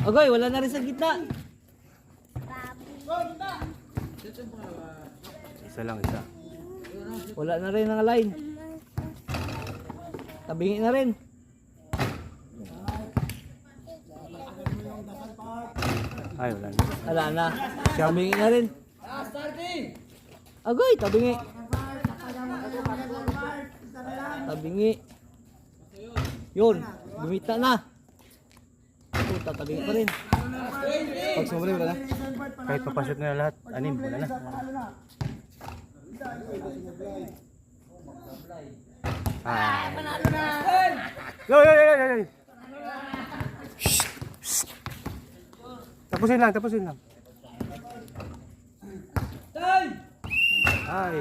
Agoy, wala na rin sa gitna. Isa lang, isa. Wala na rin ang line. Tabingi na rin. Ay, wala na. Wala na. Tabingi na rin. Agoy, tabingi. Tabingi. Yun, gumita na. Puta, tabingi pa rin. Pag sumuli, wala na. Kahit papasok na lahat, anim, wala na. Ah, panalo na. Yo. Tapusin lang. Ay.